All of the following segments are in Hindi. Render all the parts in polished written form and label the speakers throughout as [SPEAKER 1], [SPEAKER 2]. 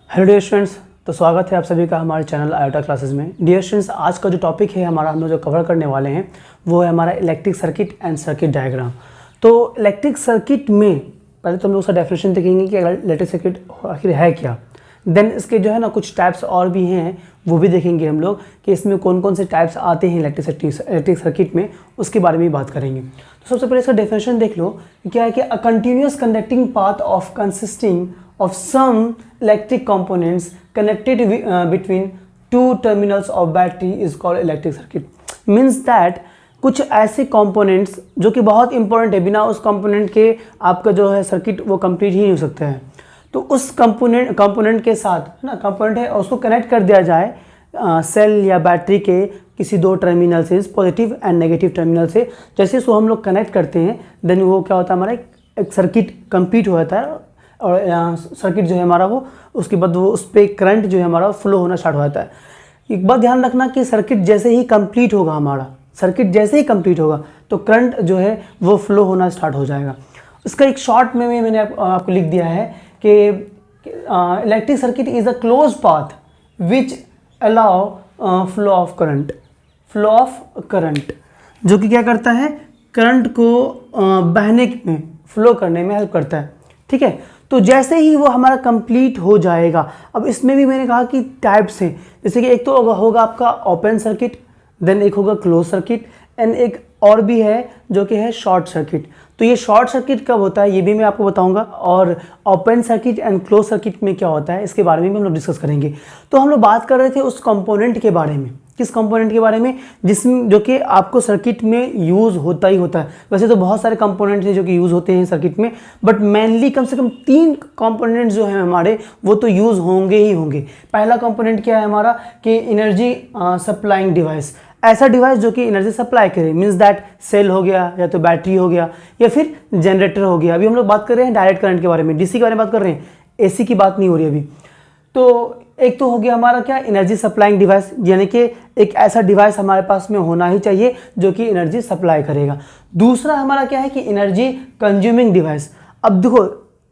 [SPEAKER 1] हेलो डियर स्टूडेंट्स, तो स्वागत है आप सभी का हमारे चैनल आयोटा क्लासेस में। डियर स्टूडेंट्स, आज का जो टॉपिक है हमारा, हम लोग जो कवर करने वाले हैं वो है हमारा electric circuit and circuit diagram. तो इलेक्ट्रिक सर्किट में पहले तो हम लोग उसका डेफिनेशन देखेंगे कि इलेक्ट्रिक सर्किट आखिर है क्या। देन इसके जो है ना कुछ टाइप्स और भी हैं, वो भी देखेंगे हम लोग कि इसमें कौन कौन से टाइप्स आते हैं इलेक्ट्रिक सर्किट में, उसके बारे में बात करेंगे। तो सबसे पहले इसका डेफिनेशन देख लो, क्या है कि a continuous conducting path of consisting of some electric components connected between two terminals of battery is called electric circuit. Means that कुछ ऐसे कंपोनेंट्स जो कि बहुत इंपॉर्टेंट है, बिना उस कंपोनेंट के आपका जो है सर्किट वो कंप्लीट ही नहीं हो सकता है। तो उस कंपोनेंट के साथ है ना, कंपोनेंट है उसको कनेक्ट कर दिया जाए सेल या बैटरी के किसी दो टर्मिनल से, पॉजिटिव एंड नेगेटिव टर्मिनल से। जैसे इसको हम लोग कनेक्ट करते हैं देन वो क्या होता है, हमारा एक सर्किट कंप्लीट हो जाता है और सर्किट जो है हमारा वो उसके बाद वो उस पर करंट जो है हमारा फ्लो होना स्टार्ट हो जाता है। एक बात ध्यान रखना कि सर्किट जैसे ही कंप्लीट होगा, हमारा सर्किट जैसे ही कंप्लीट होगा तो करंट जो है वो फ्लो होना स्टार्ट हो जाएगा। इसका एक शॉर्ट में मैंने आपको लिख दिया है कि electric circuit is a close path which allow flow of current, जो कि क्या करता है, करंट को बहने में, फ्लो करने में हेल्प करता है। ठीक है, तो जैसे ही वो हमारा कंप्लीट हो जाएगा, अब इसमें भी मैंने कहा कि टाइप्स हैं, जैसे कि एक तो होगा आपका ओपन सर्किट, देन एक होगा क्लोज सर्किट एंड एक और भी है जो कि है शॉर्ट सर्किट। तो ये शॉर्ट सर्किट कब होता है ये भी मैं आपको बताऊंगा, और open circuit and close circuit में क्या होता है इसके बारे में भी हम लोग डिस्कस करेंगे। तो हम लोग बात कर रहे थे उस कंपोनेंट के बारे में, किस कंपोनेंट के बारे में, जिसमें जो कि आपको सर्किट में यूज़ होता ही होता है। वैसे तो बहुत सारे कंपोनेंट्स हैं जो कि यूज़ होते हैं सर्किट में, बट मेनली कम से कम 3 कंपोनेंट्स जो हैं हमारे वो तो यूज़ होंगे ही होंगे। पहला कंपोनेंट क्या है हमारा कि एनर्जी सप्लाइंग डिवाइस, ऐसा डिवाइस जो कि एनर्जी सप्लाई करे, मीन्स दैट सेल हो गया या तो बैटरी हो गया या फिर जनरेटर हो गया। अभी हम लोग बात कर रहे हैं डायरेक्ट करंट के बारे में, डीसी के बारे में बात कर रहे हैं, एसी की बात नहीं हो रही अभी। तो एक तो हो गया हमारा क्या, एनर्जी सप्लाइंग डिवाइस, यानी कि एक ऐसा डिवाइस हमारे पास में होना ही चाहिए जो कि एनर्जी सप्लाई करेगा। दूसरा हमारा क्या है कि एनर्जी कंज्यूमिंग डिवाइस। अब देखो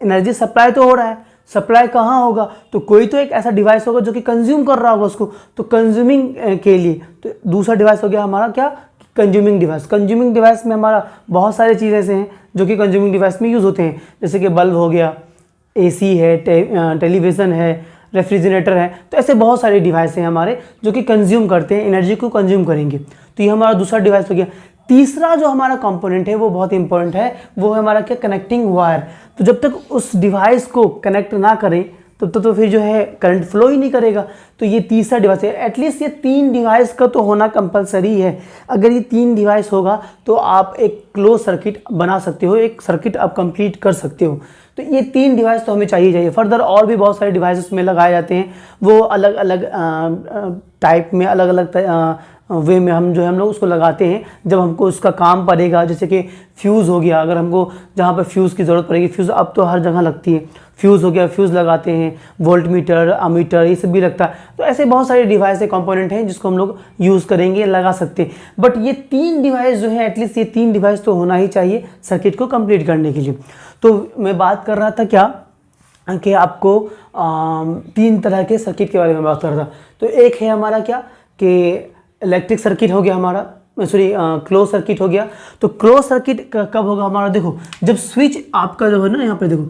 [SPEAKER 1] एनर्जी सप्लाई तो हो रहा है, सप्लाई कहाँ होगा, तो कोई तो एक ऐसा डिवाइस होगा जो कि कंज्यूम कर रहा होगा उसको, तो कंज्यूमिंग के लिए तो दूसरा डिवाइस हो गया हमारा क्या, कंज्यूमिंग डिवाइस। कंज्यूमिंग डिवाइस में हमारा बहुत सारे चीज़ ऐसे हैं जो कि कंज्यूमिंग डिवाइस में यूज़ होते हैं, जैसे कि बल्ब हो गया, एसी है, टेलीविज़न है, रेफ्रिजरेटर है। तो ऐसे बहुत सारे डिवाइस हैं हमारे जो कि कंज्यूम करते हैं, एनर्जी को कंज्यूम करेंगे। तो ये हमारा दूसरा डिवाइस हो गया। तीसरा जो हमारा कंपोनेंट है वो बहुत इंपॉर्टेंट है, वो है हमारा क्या, कनेक्टिंग वायर। तो जब तक उस डिवाइस को कनेक्ट ना करें तब तक तो फिर जो है करंट फ्लो ही नहीं करेगा। तो ये तीसरा डिवाइस है। एटलीस्ट ये 3 डिवाइस का तो होना कंपलसरी है। अगर ये 3 डिवाइस होगा तो आप एक क्लोज सर्किट बना सकते हो, एक सर्किट आप कंप्लीट कर सकते हो। तो ये 3 डिवाइस तो हमें चाहिए। फर्दर और भी बहुत सारे डिवाइस में लगाए जाते हैं, वो अलग अलग टाइप में, अलग अलग वे में हम लोग उसको लगाते हैं जब हमको उसका काम पड़ेगा। जैसे कि फ्यूज़ हो गया, अगर हमको जहाँ पर फ्यूज़ की ज़रूरत पड़ेगी, फ्यूज़ अब तो हर जगह लगती है, फ्यूज़ हो गया, फ्यूज़ लगाते हैं, वोल्ट मीटर, अमीटर, ये सब भी लगता है। तो ऐसे बहुत सारे डिवाइस है, कंपोनेंट हैं जिसको हम लोग यूज़ करेंगे, लगा सकते हैं। बट ये 3 डिवाइस जो है, एटलीस्ट ये 3 डिवाइस तो होना ही चाहिए सर्किट को कंप्लीट करने के लिए। तो मैं बात कर रहा था क्या कि आपको 3 तरह के सर्किट के बारे में बात कर रहा था। तो एक है हमारा क्या कि इलेक्ट्रिक सर्किट हो गया हमारा, सॉरी क्लोज सर्किट हो गया। तो क्लोज सर्किट कब होगा हमारा, देखो जब स्विच आपका जो है ना, यहाँ पे देखो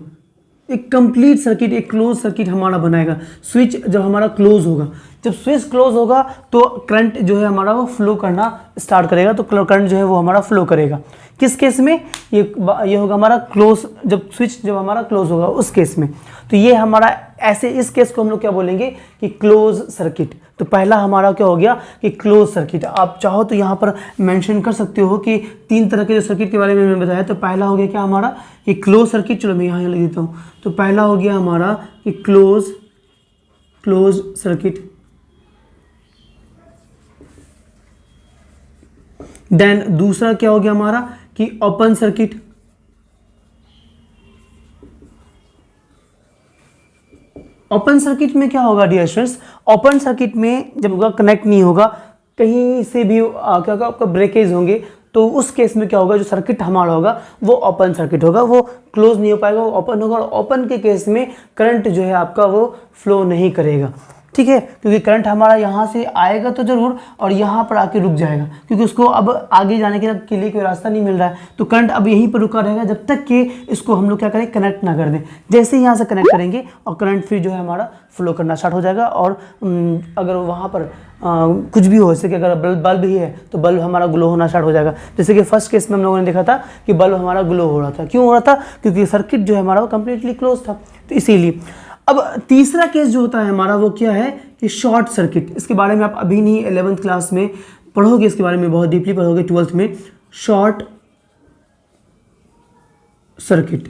[SPEAKER 1] एक कंप्लीट सर्किट, एक क्लोज सर्किट हमारा बनाएगा। स्विच जब हमारा क्लोज होगा, जब स्विच क्लोज होगा तो करंट जो है हमारा वो फ्लो करना स्टार्ट करेगा। तो करंट जो है वो हमारा फ्लो करेगा। किस केस में, ये होगा हमारा क्लोज, जब स्विच जब हमारा क्लोज होगा उस केस में। तो ये हमारा ऐसे, इस केस को हम लोग क्या बोलेंगे कि क्लोज सर्किट। तो पहला हमारा क्या हो गया कि क्लोज सर्किट। आप चाहो तो यहाँ पर मेंशन कर सकते हो कि 3 तरह के जो सर्किट के बारे में मैंने बताया। तो पहला हो गया क्या हमारा कि क्लोज सर्किट, चलो मैं यहाँ लिख देता हूँ। तो पहला हो गया हमारा कि क्लोज सर्किट। देन दूसरा क्या हो गया हमारा कि ओपन सर्किट। ओपन सर्किट में क्या होगा डियर स्टूडेंट्स, ओपन सर्किट में जब कनेक्ट नहीं होगा, कहीं से भी क्या होगा, आपका ब्रेकेज होंगे तो उस केस में क्या होगा, जो सर्किट हमारा होगा वो ओपन सर्किट होगा, वो क्लोज नहीं हो पाएगा, वो ओपन होगा। और ओपन के केस में करंट जो है आपका वो फ्लो नहीं करेगा, ठीक है, क्योंकि करंट हमारा यहाँ से आएगा तो ज़रूर और यहाँ पर आके रुक जाएगा, क्योंकि उसको अब आगे जाने के लिए कोई रास्ता नहीं मिल रहा है। तो करंट अब यहीं पर रुका रहेगा जब तक कि इसको हम लोग क्या करें, कनेक्ट ना कर दें। जैसे ही यहाँ से कनेक्ट करेंगे और करंट फिर जो है हमारा फ्लो करना स्टार्ट हो जाएगा। और अगर वहाँ पर कुछ भी हो, जैसे कि अगर बल्ब ही है तो बल्ब हमारा ग्लो होना स्टार्ट हो जाएगा। जैसे कि फर्स्ट केस में हम लोगों ने देखा था कि बल्ब हमारा ग्लो हो रहा था। क्यों हो रहा था? क्योंकि सर्किट जो है हमारा वो कम्प्लीटली क्लोज था, तो इसीलिए। अब तीसरा केस जो होता है हमारा वो क्या है कि शॉर्ट सर्किट। इसके बारे में आप अभी नहीं 11th क्लास में पढ़ोगे, इसके बारे में बहुत डीपली पढ़ोगे 12th में। शॉर्ट सर्किट,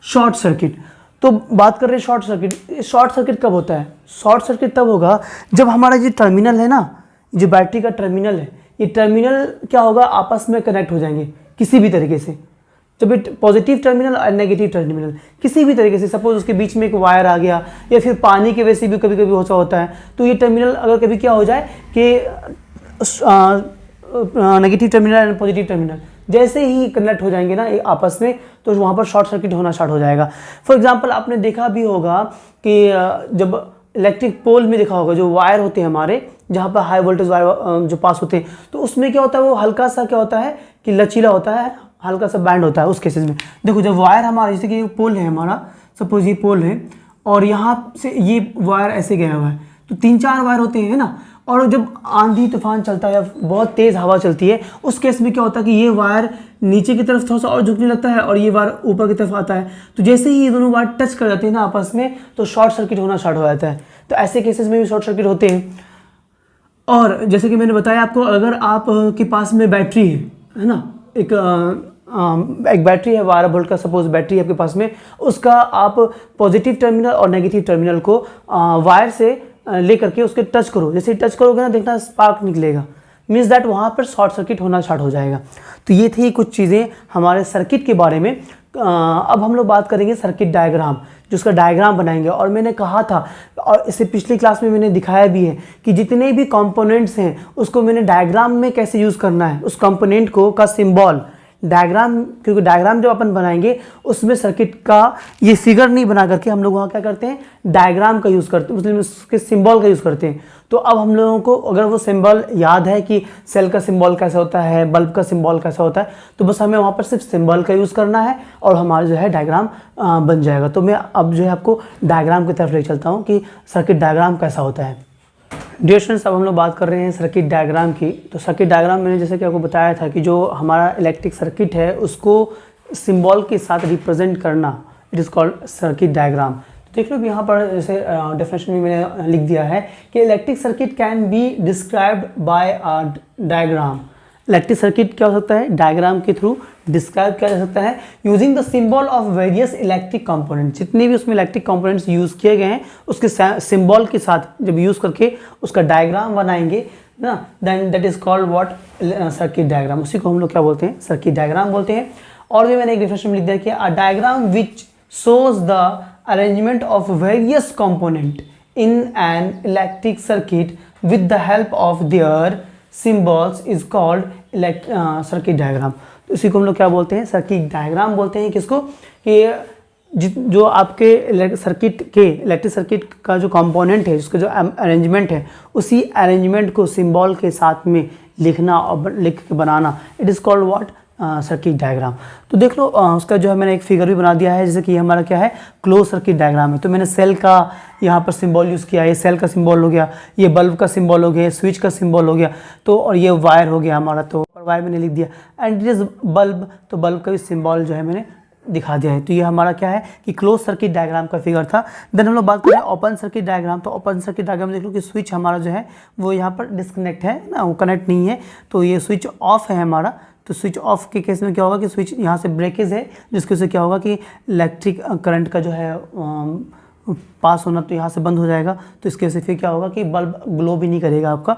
[SPEAKER 1] शॉर्ट सर्किट, तो बात कर रहे हैं शॉर्ट सर्किट। शॉर्ट सर्किट कब होता है? शॉर्ट सर्किट तब होगा जब हमारा जो टर्मिनल है ना, जो बैटरी का टर्मिनल है, ये टर्मिनल क्या होगा, आपस में कनेक्ट हो जाएंगे किसी भी तरीके से। जब पॉजिटिव टर्मिनल और नेगेटिव टर्मिनल किसी भी तरीके से, सपोज उसके बीच में एक वायर आ गया या फिर पानी के वजह से भी कभी कभी होता है, तो ये टर्मिनल अगर कभी क्या हो जाए कि negative terminal and positive terminal जैसे ही कनेक्ट हो जाएंगे ना आपस में, तो वहाँ पर शॉर्ट सर्किट होना स्टार्ट हो जाएगा। फॉर एग्जांपल आपने देखा भी होगा कि जब इलेक्ट्रिक पोल में देखा होगा, जो वायर होते हैं हमारे, जहाँ पर हाई वोल्टेज वायर जो पास होते हैं, तो उसमें क्या होता है, वो हल्का सा क्या होता है कि लचीला होता है, हल्का सा बैंड होता है। उस केसेस में देखो, जब वायर हमारा, जैसे कि पोल है हमारा, सपोज ये पोल है और यहाँ से ये वायर ऐसे गया हुआ है, तो 3-4 वायर होते हैं ना, और जब आंधी तूफान चलता है या बहुत तेज़ हवा चलती है, उस केस में क्या होता है कि ये वायर नीचे की तरफ थोड़ा सा और झुकने लगता है और ये वायर ऊपर की तरफ आता है। तो जैसे ही ये दोनों वायर टच कर जाते हैं ना आपस में, तो शॉर्ट सर्किट होना स्टार्ट हो जाता है। तो ऐसे केसेस में भी शॉर्ट सर्किट होते हैं। और जैसे कि मैंने बताया आपको, अगर आप के पास में बैटरी है ना, एक बैटरी है 12 वोल्ट का, सपोज बैटरी है आपके पास में, उसका आप पॉजिटिव टर्मिनल और नेगेटिव टर्मिनल को वायर से ले करके उसके टच करो। जैसे टच करोगे ना, देखना स्पार्क निकलेगा, मीन्स दैट वहाँ पर शॉर्ट सर्किट होना स्टार्ट हो जाएगा। तो ये थी कुछ चीज़ें हमारे सर्किट के बारे में। अब हम लोग बात करेंगे सर्किट डायग्राम, जो उसका डायग्राम बनाएंगे। और मैंने कहा था, और इसे पिछली क्लास में मैंने दिखाया भी है, कि जितने भी कंपोनेंट्स हैं उसको मैंने डायग्राम में कैसे यूज़ करना है, उस कंपोनेंट को का सिंबल डायग्राम, क्योंकि डायग्राम जब अपन बनाएंगे उसमें सर्किट का ये फिगर नहीं बना करके हम लोग वहाँ क्या करते हैं, डायग्राम का यूज़ करते हैं, मतलब उसके सिंबल का यूज़ करते हैं। तो अब हम लोगों को अगर वो सिंबल याद है कि सेल का सिंबल कैसा होता है, बल्ब का सिंबल कैसा होता है, तो बस हमें वहाँ पर सिर्फ सिंबल का यूज़ करना है और हमारा जो है डायग्राम बन जाएगा। तो मैं अब जो है आपको डायग्राम की तरफ ले चलता हूँ कि सर्किट डायग्राम कैसा होता है। डियर स्टूडेंट्स, अब हम लोग बात कर रहे हैं सर्किट डायग्राम की। तो सर्किट डायग्राम मैंने जैसे कि आपको बताया था कि जो हमारा इलेक्ट्रिक सर्किट है उसको सिंबल के साथ रिप्रेजेंट करना, it is called circuit diagram. तो देख लो यहाँ पर जैसे डेफिनेशन में मैंने लिख दिया है कि electric circuit can be described bye a diagram. Electric circuit क्या हो सकता है, डायग्राम के थ्रू डिस्क्राइब किया जा सकता है, using the symbol of various electric components. जितने भी उसमें इलेक्ट्रिक कंपोनेंट्स यूज़ किए गए हैं उसके सिंबल के साथ जब यूज़ करके उसका डायग्राम बनाएंगे ना, then that is called what, circuit diagram. उसी को हम लोग क्या बोलते हैं, सर्किट डायग्राम बोलते हैं। और भी मैंने एक डेफिनेशन में लिख दिया कि a diagram which shows the arrangement of various component in an electric circuit with the help of their symbols is called circuit diagram. तो इसी को हम लोग क्या बोलते हैं, सर्किट डायग्राम बोलते हैं। किसको, कि जो आपके सर्किट के इलेक्ट्रिक सर्किट का जो कंपोनेंट है, जिसका जो अरेंजमेंट है, उसी अरेंजमेंट को सिंबल के साथ में लिखना और लिख के बनाना, it is called what, circuit diagram. तो देख लो उसका जो है मैंने एक फिगर भी बना दिया है, जैसे कि हमारा क्या है, क्लोज सर्किट डायग्राम है। तो मैंने सेल का यहाँ पर सिंबल यूज़ किया, ये सेल का सिंबल हो गया, ये बल्ब का सिंबल हो गया, स्विच का सिंबल हो गया, तो और ये वायर हो गया हमारा, तो वायर मैंने लिख दिया। एंड इट इज़ बल्ब, तो बल्ब का भी सिंबल जो है मैंने दिखा दिया है। तो ये हमारा क्या है कि क्लोज सर्किट डायग्राम का फिगर था। देन हम लोग बात करें ओपन सर्किट डायग्राम। तो ओपन सर्किट डायग्राम देख लो कि स्विच हमारा जो है वो यहाँ पर डिस्कनेक्ट है ना, वो कनेक्ट नहीं है, तो ये स्विच ऑफ है हमारा। तो स्विच ऑफ के केस में क्या होगा कि स्विच यहाँ से ब्रेकेज है, जिसकी वजह से क्या होगा कि इलेक्ट्रिक करंट का जो है पास होना तो यहाँ से बंद हो जाएगा। तो इसके वजह से फिर क्या होगा कि बल्ब ग्लो भी नहीं करेगा आपका।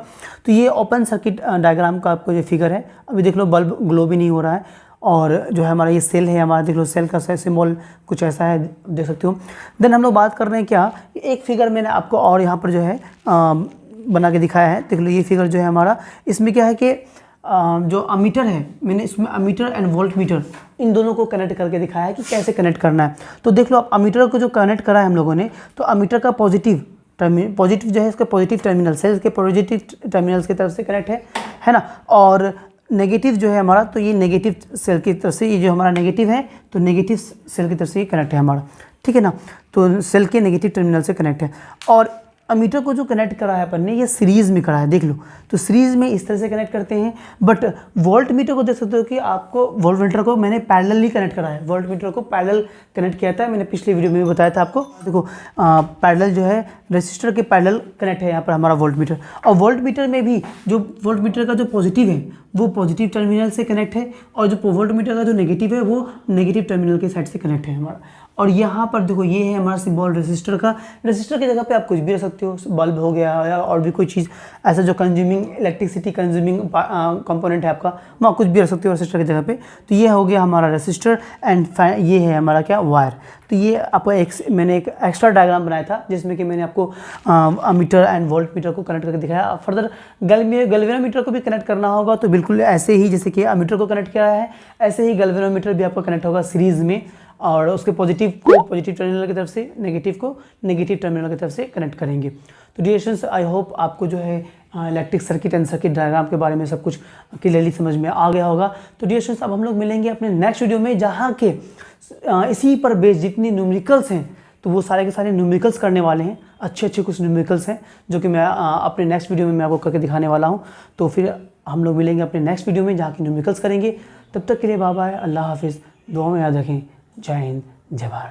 [SPEAKER 1] तो ये ओपन सर्किट डायग्राम का आपको ये फिगर है। अभी देख लो बल्ब ग्लो भी नहीं हो रहा है, और जो है हमारा ये सेल है हमारा, देख लो सेल का सिंबल कुछ ऐसा है, देख सकते हो। देन हम लोग बात कर रहे हैं क्या, एक फिगर मैंने आपको और यहाँ पर जो है बना के दिखाया है। देख लो ये फिगर जो है हमारा, इसमें क्या है कि जो अमीटर है, मैंने इसमें अमीटर एंड वोल्ट मीटर इन दोनों को कनेक्ट करके दिखाया है कि कैसे कनेक्ट करना है। तो देख लो आप अमीटर को जो कनेक्ट करा है हम लोगों ने, तो अमीटर का पॉजिटिव जो है इसका पॉजिटिव टर्मिनल से, इसके पॉजिटिव टर्मिनल्स की तरफ से कनेक्ट है ना, और नेगेटिव जो है हमारा, तो ये नेगेटिव सेल की तरफ से, ये जो हमारा नेगेटिव है तो नेगेटिव सेल की तरफ से ये कनेक्ट है हमारा, ठीक है ना। तो सेल के नेगेटिव टर्मिनल से कनेक्ट है। और अमीटर को जो कनेक्ट करा है अपन ने, ये सीरीज़ में करा है, देख लो। तो सीरीज़ में इस तरह से कनेक्ट करते हैं। बट वोल्ट मीटर को देख सकते हो कि आपको वोल्ट मीटर को मैंने पैरेलली कनेक्ट करा है, वोल्ट मीटर को पैरेलल कनेक्ट किया था, मैंने पिछले वीडियो में भी बताया था आपको। देखो पैरेलल जो है रेसिस्टर के पैरेलल कनेक्ट है यहाँ पर हमारा वोल्ट मीटर। और वोल्ट मीटर में भी जो वोल्ट मीटर का जो पॉजिटिव है वो पॉजिटिव टर्मिनल से कनेक्ट है, और जो वोल्ट मीटर का जो नेगेटिव है वो नेगेटिव टर्मिनल के साइड से कनेक्ट है हमारा। और यहाँ पर देखो ये है हमारा सिंबल रेसिस्टर का। रेसिस्टर की जगह पे आप कुछ भी रख सकते हो, बल्ब हो गया या और भी कोई चीज़ ऐसा जो कंज्यूमिंग इलेक्ट्रिसिटी कंज्यूमिंग कंपोनेंट है आपका, वहाँ कुछ भी रख सकते हो रेसिस्टर की जगह पे। तो ये हो गया हमारा रेसिस्टर एंड ये है हमारा क्या, वायर। तो ये आपको मैंने एक एक्स्ट्रा डायग्राम बनाया था जिसमें कि मैंने आपको अमीटर एंड वोल्ट मीटर को कनेक्ट करके दिखाया। फर्दर गैल्वेनोमीटर को भी कनेक्ट करना होगा तो बिल्कुल ऐसे ही जैसे कि अमीटर को कनेक्ट किया है, ऐसे ही गैल्वेनोमीटर भी आपको कनेक्ट होगा सीरीज़ में, और उसके पॉजिटिव को पॉजिटिव टर्मिनल की तरफ से, नेगेटिव को नेगेटिव टर्मिनल की तरफ से कनेक्ट करेंगे। तो डियर स्टूडेंट्स, आई होप आपको जो है electric circuit and circuit diagram के बारे में सब कुछ क्लियरली समझ में आ गया होगा। तो डियर स्टूडेंट्स, अब हम लोग मिलेंगे अपने नेक्स्ट वीडियो में, जहाँ के इसी पर बेस्ड जितनी न्यूमेरिकल्स हैं तो वो सारे के सारे न्यूमेरिकल्स करने वाले हैं। अच्छे कुछ न्यूमेरिकल्स हैं जो कि मैं अपने नेक्स्ट वीडियो में मैं आपको करके दिखाने वाला हूँ। तो फिर हम लोग मिलेंगे अपने नेक्स्ट वीडियो में जहाँ की न्यूमेरिकल्स करेंगे। तब तक के लिए बाय बाय, अल्लाह हाफिज़, दुआ में याद रखें। जय हिंद, जय भारत।